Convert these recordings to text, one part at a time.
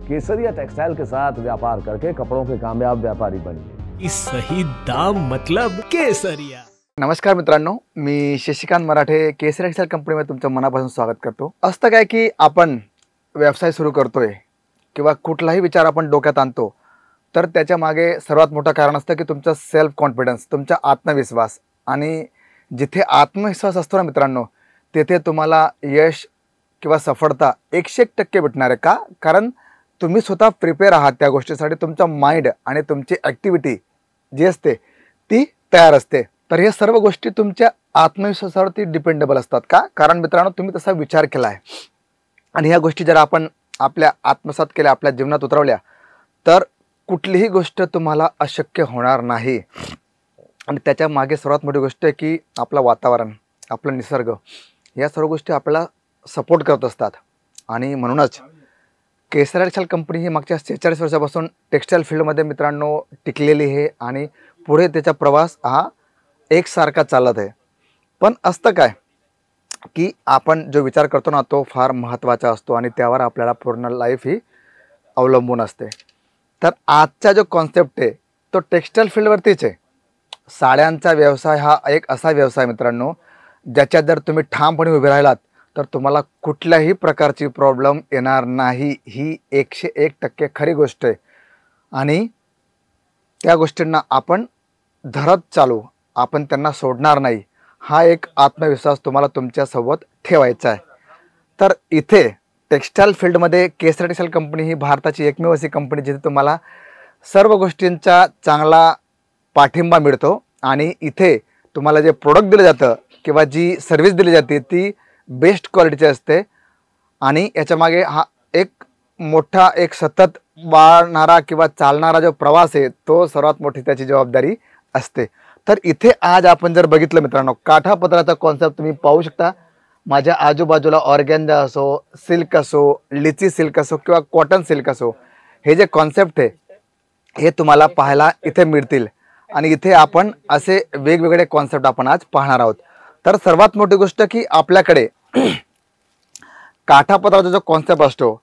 केसरिया textile के साथ व्यापार करके कपड़ों के कामयाब व्यापारी बनिए। इस सही दाम मतलब केसरिया। नमस्कार मित्रांनो, मी शशिकांत मराठे केसरिया टेक्सटाइल कंपनीमध्ये तुमचं मनापासून स्वागत करतो। असतं काय की आपण व्यवसाय सुरू करतोय किंवा कुठलाही विचार आपण डोक्यात आणतो तर त्याच्या मागे सर्वात मोठं कारण असतं की तुमचा सेल्फ कॉन्फिडन्स, तुमचा आत्मविश्वास। आणि जिथे आत्मविश्वास असतो ना मित्रांनो, तेथे तुम्हाला यश किंवा सफलता 101% भेटणार आहे। का? कारण तुम्ही स्वतः प्रिपेअर आहात त्या गोष्टीसाठी। तुमचा माइंड आणि तुमची ॲक्टिव्हिटी जी असते ती तयार असते। तर हे सर्व गोष्टी तुमच्या आत्मविश्वासावरती डिपेंडेबल असतात। का? कारण मित्रांनो, तुम्ही तसा विचार केला आहे आणि ह्या गोष्टी जर आपण आपल्या आत्मसात केल्या, आपल्या जीवनात उतरवल्या, तर कुठलीही गोष्ट तुम्हाला अशक्य होणार नाही। आणि त्याच्या मागे सर्वात मोठी गोष्ट आहे की आपलं वातावरण, आपला निसर्ग, या सर्व गोष्टी आपल्याला सपोर्ट करत असतात। आणि म्हणूनच केसरिया टेक्सटाइल कंपनी ही मागच्या 46 वर्षापासून टेक्सटाईल फील्डमध्ये मित्रांनो टिकलेली आहे आणि पुढे त्याचा प्रवास हा एकसारखा चालत आहे। पण असतं काय की आपण जो विचार करतो ना, तो फार महत्त्वाचा असतो आणि त्यावर आपल्याला पूर्ण लाईफ ही अवलंबून असते। तर आजचा जो कॉन्सेप्ट आहे तो टेक्सटाईल फील्डवरतीच आहे। साड्यांचा व्यवसाय हा एक असा व्यवसाय मित्रांनो, ज्याच्यात जर तुम्ही ठामपणे उभे राहिलात तर तुम्हाला कुठल्याही प्रकारची प्रॉब्लेम येणार नाही। ही 101% खरी गोष्ट आहे आणि त्या गोष्टींना आपण धरत चालू, आपण त्यांना सोडणार नाही। हा एक आत्मविश्वास तुम्हाला तुमच्यासोबत ठेवायचा आहे। तर इथे टेक्सटाईल फील्डमध्ये केसरिया टेक्सटाईल कंपनी ही भारताची एकमेव अशी कंपनी जिथे तुम्हाला सर्व गोष्टींचा चांगला पाठिंबा मिळतो आणि इथे तुम्हाला जे प्रोडक्ट दिलं जातं किंवा जी सर्व्हिस दिली जाते ती बेस्ट क्वालिटीची असते। आणि याच्या मागे हा एक मोठा एक सतत वाढणारा किंवा चालणारा जो प्रवास आहे तो सर्वात मोठी त्याची जबाबदारी असते। तर इथे आज आपण जर बघितलं मित्रांनो, काठापदराचा कॉन्सेप्ट तुम्ही पाहू शकता। माझ्या आजूबाजूला ऑर्गेन्झा असो, सिल्क असो, लिची सिल्क असो किंवा कॉटन सिल्क असो, हे जे कॉन्सेप्ट आहे हे तुम्हाला पाहायला इथे मिळतील। आणि इथे आपण असे वेगवेगळे कॉन्सेप्ट आपण आज पाहणार आहोत। तर सर्वात मोठी गोष्ट की आपल्याकडे काठापदराचा जो कॉन्सेप्ट असतो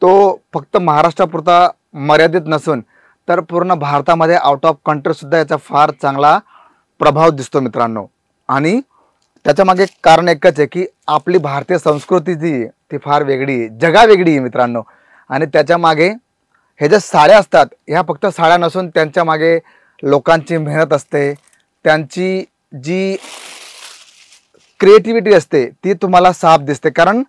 तो फक्त महाराष्ट्रापुरता मर्यादित नसून तर पूर्ण भारतामध्ये आउट ऑफ कंट्रीसुद्धा याचा फार चांगला प्रभाव दिसतो मित्रांनो। आणि त्याच्या मागे कारण एकच आहे की आपली भारतीय संस्कृती जी ती फार वेगळी आहे, जगावेगळी आहे मित्रांनो। आणि त्याच्या मागे हे जे साड्या असतात ह्या फक्त साड्या नसून त्यांच्या मागे लोकांची मेहनत असते, त्यांची जी क्रिएटिव्हिटी असते ती तुम्हाला साफ दिसते। कारण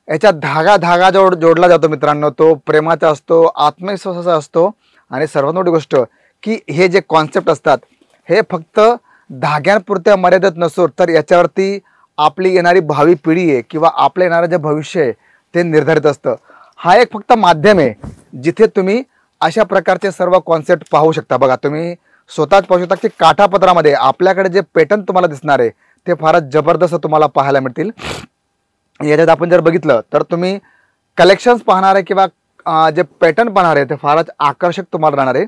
याच्यात धागा जोडला जातो मित्रांनो, तो प्रेमाचा असतो, आत्मविश्वासाचा असतो। आणि सर्वात मोठी गोष्ट की हे जे कॉन्सेप्ट असतात हे फक्त धाग्यांपुरत्या मर्यादित नसून तर याच्यावरती आपली येणारी भावी पिढी आहे किंवा आपलं येणारं जे भविष्य आहे ते निर्धारित असतं। हा एक फक्त माध्यम आहे जिथे तुम्ही अशा प्रकारचे सर्व कॉन्सेप्ट पाहू शकता। बघा, तुम्ही स्वतःच पाहू शकता की काठापदरामध्ये आपल्याकडे जे पॅटर्न तुम्हाला दिसणार आहे ते फारच जबरदस्त तुम्हाला पाहायला मिळतील। याच्यात आपण जर बघितलं तर तुम्ही कलेक्शन्स पाहणार आहे किंवा जे पॅटर्न पाहणार आहे ते फारच आकर्षक तुम्हाला राहणार आहे।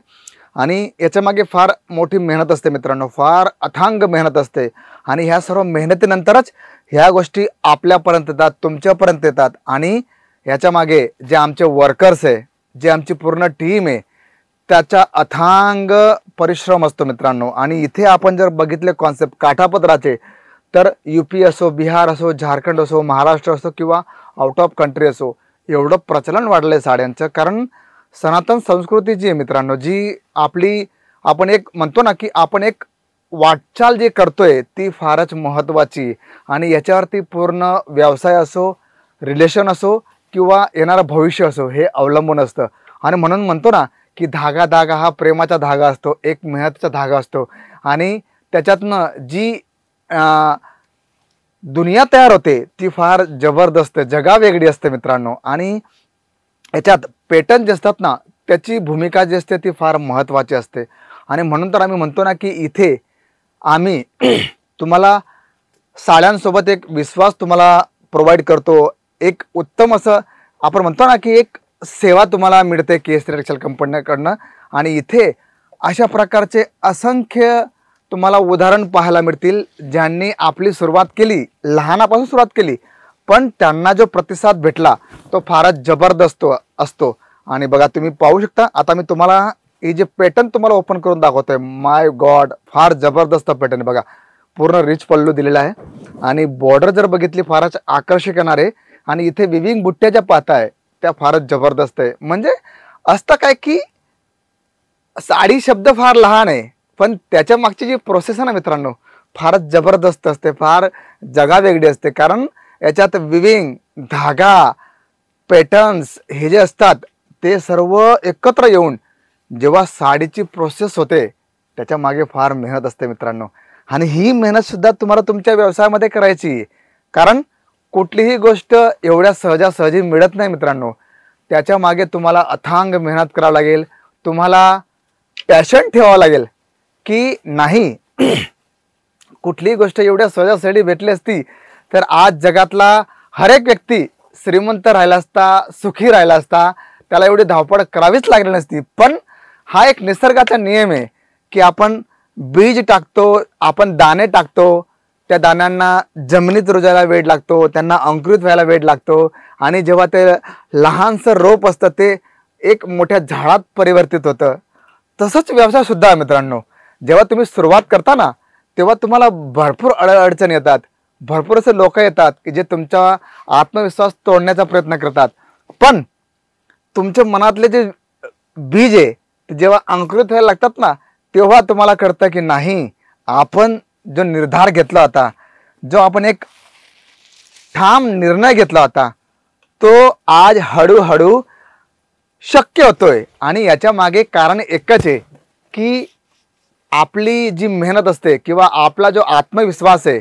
आणि याच्या मागे फार मोठी मेहनत असते मित्रांनो, फार अथांग मेहनत असते। आणि ह्या सर्व मेहनतीनंतरच ह्या गोष्टी आपल्यापर्यंत येतात, तुमच्यापर्यंत येतात। आणि याच्या मागे जे आमचे वर्कर्स आहे, जे आमची पूर्ण टीम आहे, त्याचा अथांग परिश्रम असतो मित्रांनो। आणि इथे आपण जर बघितले कॉन्सेप्ट काठापदराचे तर UP असो, बिहार असो, झारखंड असो, महाराष्ट्र असो किंवा आउट ऑफ कंट्री असो, एवढं प्रचलन वाढलं आहे साड्यांचं। कारण सनातन संस्कृती जी आहे मित्रांनो, जी आपली आपण एक म्हणतो ना की आपण एक वाटचाल जे करतोय ती फारच महत्त्वाची। आणि याच्यावरती पूर्ण व्यवसाय असो, रिलेशन असो किंवा येणारं भविष्य असो हे अवलंबून असतं। आणि म्हणून म्हणतो ना की धागा हा प्रेमाचा धागा असतो, एक मेहनतीचा धागा असतो। आणि त्याच्यातनं जी दुनिया तयार होते ती फार जबरदस्त, जगावेगळी असते मित्रांनो। आणि याच्यात पॅटर्न जे असतात ना त्याची भूमिका जी असते ती फार महत्त्वाची असते। आणि म्हणून तर आम्ही म्हणतो ना की इथे आम्ही तुम्हाला साड्यांसोबत एक विश्वास तुम्हाला प्रोव्हाइड करतो, एक उत्तम असं आपण म्हणतो ना की एक सेवा तुम्हाला मिळते केसरिया टेक्सटाईल कंपनीकडनं। आणि इथे अशा प्रकारचे असंख्य तुम्हाला उदाहरण पाहायला मिळतील ज्यांनी आपली सुरुवात केली, लहानापासून सुरुवात केली, पण त्यांना जो प्रतिसाद भेटला तो फारच जबरदस्त असतो। आणि बघा तुम्ही पाहू शकता, आता मी तुम्हाला हे जे पॅटर्न तुम्हाला ओपन करून दाखवतोय, माय गॉड फार जबरदस्त पॅटर्न बघा. पूर्ण रिच पल्लू दिलेला आहे आणि बॉर्डर जर बघितली फारच आकर्षक येणार आहे. आणि इथे विविंग बुट्ट्या ज्या पाहताय त्या फारच जबरदस्त आहे. म्हणजे असतं काय की साडी शब्द फार लहान आहे, पण त्याच्या मागची जी प्रोसेस आहे ना मित्रांनो, फारच जबरदस्त असते, फार जगावेगळी असते. कारण याच्यात विविंग, धागा, पॅटर्न्स हे जे असतात ते सर्व एकत्र येऊन जेव्हा साडीची प्रोसेस होते त्याच्या मागे फार मेहनत असते मित्रांनो. आणि ही मेहनत सुद्धा तुम्हाला तुमच्या व्यवसायामध्ये करायची, कारण कुठलीही गोष्ट एवढ्या सहजासहजी मिळत नाही मित्रांनो. त्याच्या मागे तुम्हाला अथांग मेहनत करावी लागेल, तुम्हाला पॅशन ठेवावं लागेल की नाही कुठलीही गोष्ट एवढ्या सहजासहजी भेटली असती तर आज जगातला हर एक व्यक्ती श्रीमंत राहिला असता, सुखी राहिला असता, त्याला एवढी धावपळ करावीच लागली नसती. पण हा एक निसर्गाचा नियम आहे की आपण बीज टाकतो, आपण दाणे टाकतो, त्या दाण्यांना जमिनीत रुजायला वेळ लागतो, त्यांना अंकुरित व्हायला वेळ लागतो आणि जेव्हा ते लहानसं रोप असतं ते एक मोठ्या झाडात परिवर्तित होतं. तसंच व्यवसाय सुद्धा आहे मित्रांनो. जेव्हा तुम्ही सुरुवात करता ना तेव्हा तुम्हाला भरपूर अडचणी येतात, भरपूर असे लोक येतात की जे तुमचा आत्मविश्वास तोडण्याचा प्रयत्न करतात. पण तुमच्या मनातले जे बीज आहे ते जेव्हा अंकुरित व्हायला लागतात ना तेव्हा तुम्हाला कळतं की नाही, आपण जो निर्धार घेतला होता, जो आपण एक ठाम निर्णय घेतला होता तो आज हळूहळू शक्य होतोय. आणि याच्या मागे कारण एकच आहे की आपली जी मेहनत असते किंवा आपला जो आत्मविश्वास आहे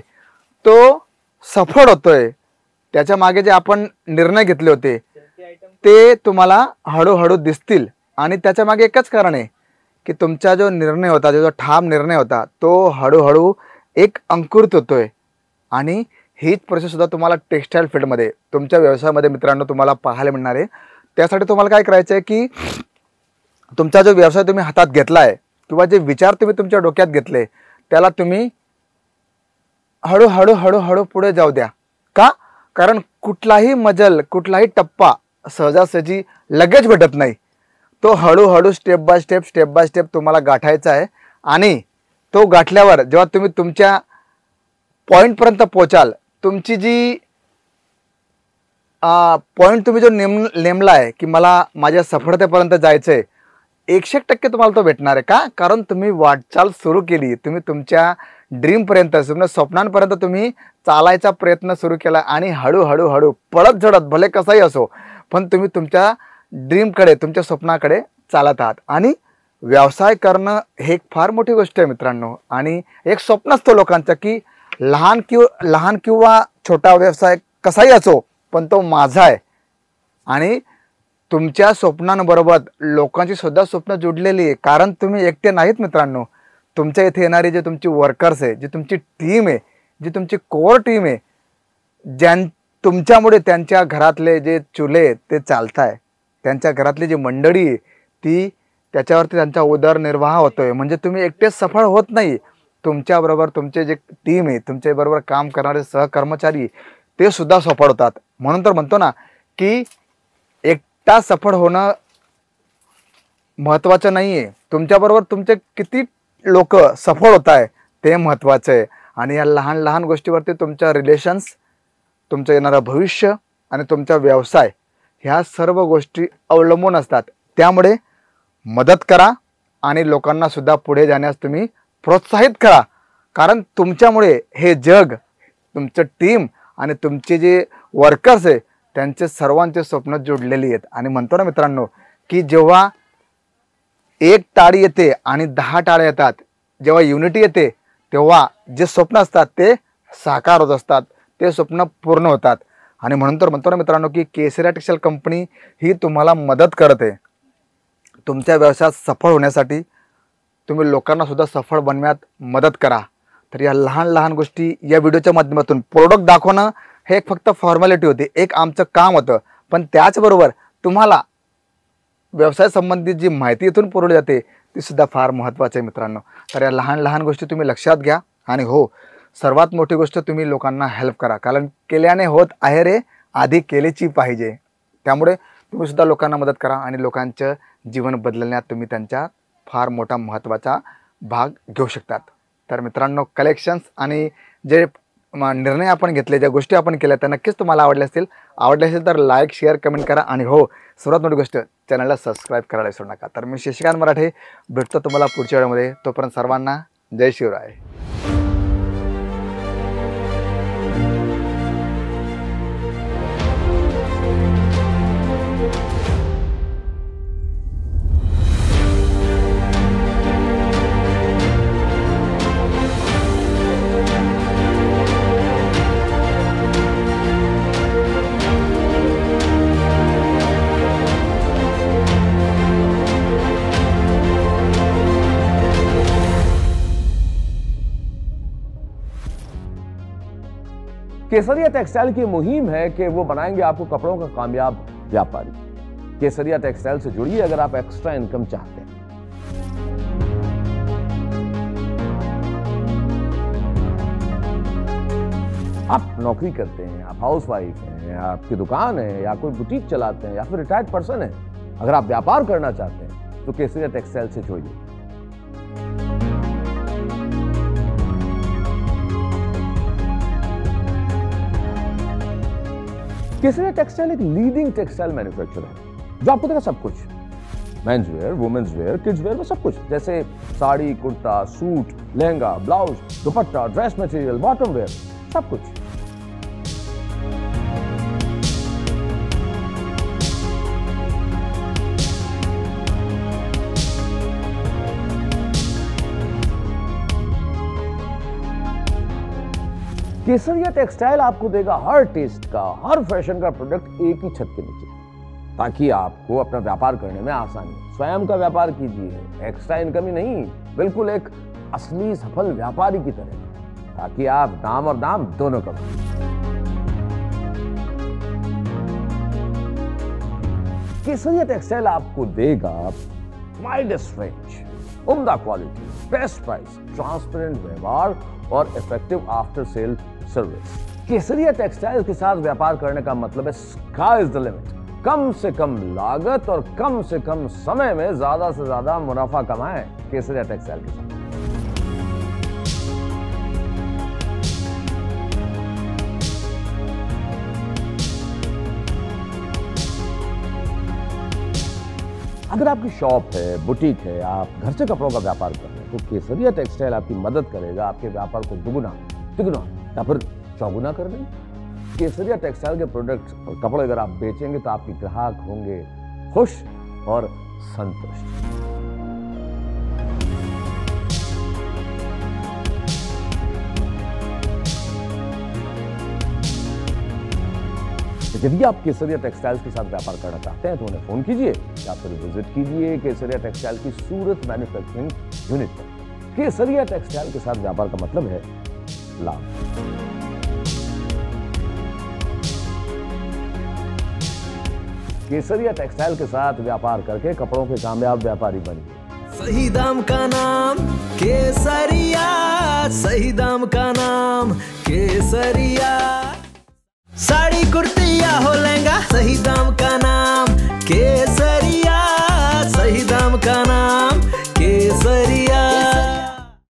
तो सफळ होतोय. त्याच्या मागे जे आपण निर्णय घेतले होते ते तुम्हाला हळूहळू दिसतील. आणि त्याच्या मागे एकच कारण आहे की तुमचा जो निर्णय होता, जो ठाम निर्णय होता तो हळूहळू एक अंकुरित होतोय. आणि हीच प्रोसेस सुद्धा तुम्हाला टेक्स्टाईल फील्डमध्ये तुमच्या व्यवसायामध्ये मित्रांनो तुम्हाला पाहायला मिळणार आहे. त्यासाठी तुम्हाला काय करायचं आहे की तुमचा जो व्यवसाय तुम्ही हातात घेतला आहे किंवा जे विचार तुम्ही तुमच्या डोक्यात घेतले त्याला तुम्ही हळूहळू हळूहळू पुढे जाऊ द्या. का? कारण कुठलाही मजल, कुठलाही टप्पा सहजासहजी लगेच भेटत नाही. तो हळूहळू स्टेप बाय स्टेप तुम्हाला गाठायचा आहे. आणि तो गाठल्यावर जेव्हा तुम्ही तुमच्या पॉईंटपर्यंत पोहोचाल, तुमची जी पॉईंट तुम्ही जो नेमला आहे की मला माझ्या सफलतेपर्यंत जायचं आहे, 100% तुम्हाला तो भेटणार आहे. का? कारण तुम्ही वाटचाल सुरू केली, तुम्ही तुमच्या ड्रीमपर्यंत, तुमच्या स्वप्नांपर्यंत तुम्ही चालायचा प्रयत्न सुरू केला आणि हळूहळू पळत झडत भले कसाही असो पण तुम्ही तुमच्या ड्रीमकडे, तुमच्या स्वप्नाकडे चालत आहात. आणि व्यवसाय करणं हे एक फार मोठी गोष्ट आहे मित्रांनो. आणि एक स्वप्न असतो लोकांचं की लहान किंवा छोटा व्यवसाय कसाही असो पण तो माझा आहे. आणि तुमच्या स्वप्नांबरोबर लोकांची सुद्धा स्वप्न जोडलेली आहे. कारण तुम्ही एकटे नाहीत मित्रांनो. तुमच्या इथे येणारी जे तुमची वर्कर्स आहे, जी तुमची टीम आहे, जी तुमची कोर टीम आहे, तुमच्यामुळे त्यांच्या घरातले जे चुले ते चालत आहे, त्यांच्या घरातली जी मंडळी आहे ती त्याच्यावरती त्यांचा उदरनिर्वाह होतोय. म्हणजे तुम्ही एकटेच सफळ होत नाही, तुमच्याबरोबर तुमचे जे टीम आहे, तुमच्याबरोबर काम करणारे सहकर्मचारी ते सुद्धा सफळ होतात. म्हणून तर म्हणतो ना की एकटा सफळ होणं महत्त्वाचं नाही आहे, तुमच्याबरोबर तुमचे किती लोक सफळ होत आहे ते महत्त्वाचं आहे. आणि या लहान लहान गोष्टीवरती तुमच्या रिलेशन्स, तुमचं येणारं भविष्य आणि तुमचा व्यवसाय ह्या सर्व गोष्टी अवलंबून असतात. त्यामुळे मदत करा आणि लोकांना सुद्धा पुढे जाण्यास तुम्ही प्रोत्साहित करा. कारण तुमच्यामुळे हे जग, तुमचं टीम आणि तुमचे जे वर्कर्स आहे त्यांचे सर्वांचे स्वप्न जोडलेली आहेत. आणि म्हणतो ना मित्रांनो की जेव्हा एक टाळी येते आणि 10 टाळ्या येतात, जेव्हा युनिटी येते तेव्हा जे स्वप्न असतात ते साकार होत असतात, ते स्वप्न पूर्ण होतात. आणि म्हणून तर म्हणतो ना मित्रांनो की केसरिया टेक्सटाईल कंपनी ही तुम्हाला मदत करते तुमच्या व्यवसायात सफळ होण्यासाठी. तुम्ही लोकांना सुद्धा सफळ बनवण्यात मदत करा. तर या लहान लहान गोष्टी या व्हिडिओच्या माध्यमातून प्रोडक्ट दाखवणं हे एक फक्त फॉर्मॅलिटी होती, एक आमचं काम होतं. पण त्याचबरोबर तुम्हाला व्यवसाय संबंधित जी माहिती इथून पुरवली जाते ती सुद्धा फार महत्त्वाची आहे मित्रांनो. तर या लहान लहान गोष्टी तुम्ही लक्षात घ्या. आणि हो, सर्वात मोठी गोष्ट तुम्ही लोकांना हेल्प करा. कारण केल्याने होत आहे रे, आधी केलेची पाहिजे. त्यामुळे तुम्ही सुद्धा लोकांना मदत करा आणि लोकांचं जीवन बदलण्यात तुम्ही त्यांच्या फार मोठा महत्त्वाचा भाग घेऊ शकतात. तर मित्रांनो, कलेक्शन्स आणि जे निर्णय आपण घेतले, ज्या गोष्टी आपण केल्या त्या नक्कीच तुम्हाला आवडल्या असतील तर लाईक, शेअर, कमेंट करा आणि हो, सर्वात मोठी गोष्ट, चॅनलला सबस्क्राईब करायला विसरू नका. तर मी शशिकांत मराठे भेटतो तुम्हाला पुढच्या व्हिडिओमध्ये. तोपर्यंत सर्वांना जय शिवराय. केसरिया टेक्सटाइल की मुहिम है कि वो बनाएंगे आपको कपड़ों का कामयाब व्यापारी. केसरिया टेक्सटाइल से जुड़िए अगर आप एक्स्ट्रा इनकम चाहते हैं. आप नौकरी करते हैं, आप हाउसवाइफ हैं, आपकी दुकान है या कोई बुटीक चलाते हैं या फिर रिटायर्ड पर्सन है, अगर आप व्यापार करना चाहते हैं तो केसरिया टेक्सटाइल से जुड़िए. केसरिया टेक्सटाइल एक लीडिंग टेक्सटाइल मैन्युफैक्चरर है जो आपको देगा सब कुछ. Men's wear, women's wear, kids wear में सब कुछ, जैसे sari, kurta, suit, lehenga, blouse, dupatta, dress material, bottom wear, सब कुछ. केसरिया टेक्सटाइल आपको देगा हर टेस्ट का, हर फैशन का प्रोडक्ट एक ही छत के नीचे, ताकि आपको अपना व्यापार करने में आसानी हो. स्वयं का व्यापार कीजिए, एक्स्ट्रा इनकम ही नहीं, बिल्कुल एक असली सफल व्यापारी की तरह, ताकि आप दाम और दाम दोनों कमाएं. केसरिया टेक्सटाइल आपको देगा वाइडेस्ट रेंज, उम्दा क्वालिटी, बेस्ट प्राइस, ट्रांसपेरेंट व्यवहार और इफेक्टिव आफ्टर सेल सर्विस. केसरिया टेक्सटाइल के साथ व्यापार करने का मतलब है स्काई इज द लिमिट. कम से कम लागत और कम से कम समय में ज्यादा से ज्यादा मुनाफा कमाएं केसरिया टेक्सटाइल के साथ. अगर आपकी शॉप है, बुटीक है, आप घर से कपड़ों का व्यापार कर रहे हैं तो केसरिया टेक्सटाइल आपकी मदद करेगा आपके व्यापार को दुगुना, तिगुना या फिर चौगुना कर दें. केसरिया टेक्सटाइल के प्रोडक्ट्स और कपड़े अगर आप बेचेंगे तो आपके ग्राहक होंगे खुश और संतुष्ट. यदि आप केसरिया टेक्सटाइल्स के साथ व्यापार करना चाहते हैं तो उन्हें फोन कीजिए या फिर विजिट कीजिए केसरिया टेक्सटाइल की सूरत मैन्युफैक्चरिंग यूनिट पर. केसरिया टेक्सटाइल के साथ व्यापार का मतलब है लाभ. केसरिया टेक्सटाइल के साथ व्यापार करके कपड़ों के कामयाब व्यापारी बनिए. सही दाम का नाम केसरिया, सही दाम का नाम केसरिया. साड़ी, कुर्ती या हो लहंगा, सही दाम का नाम केसरिया.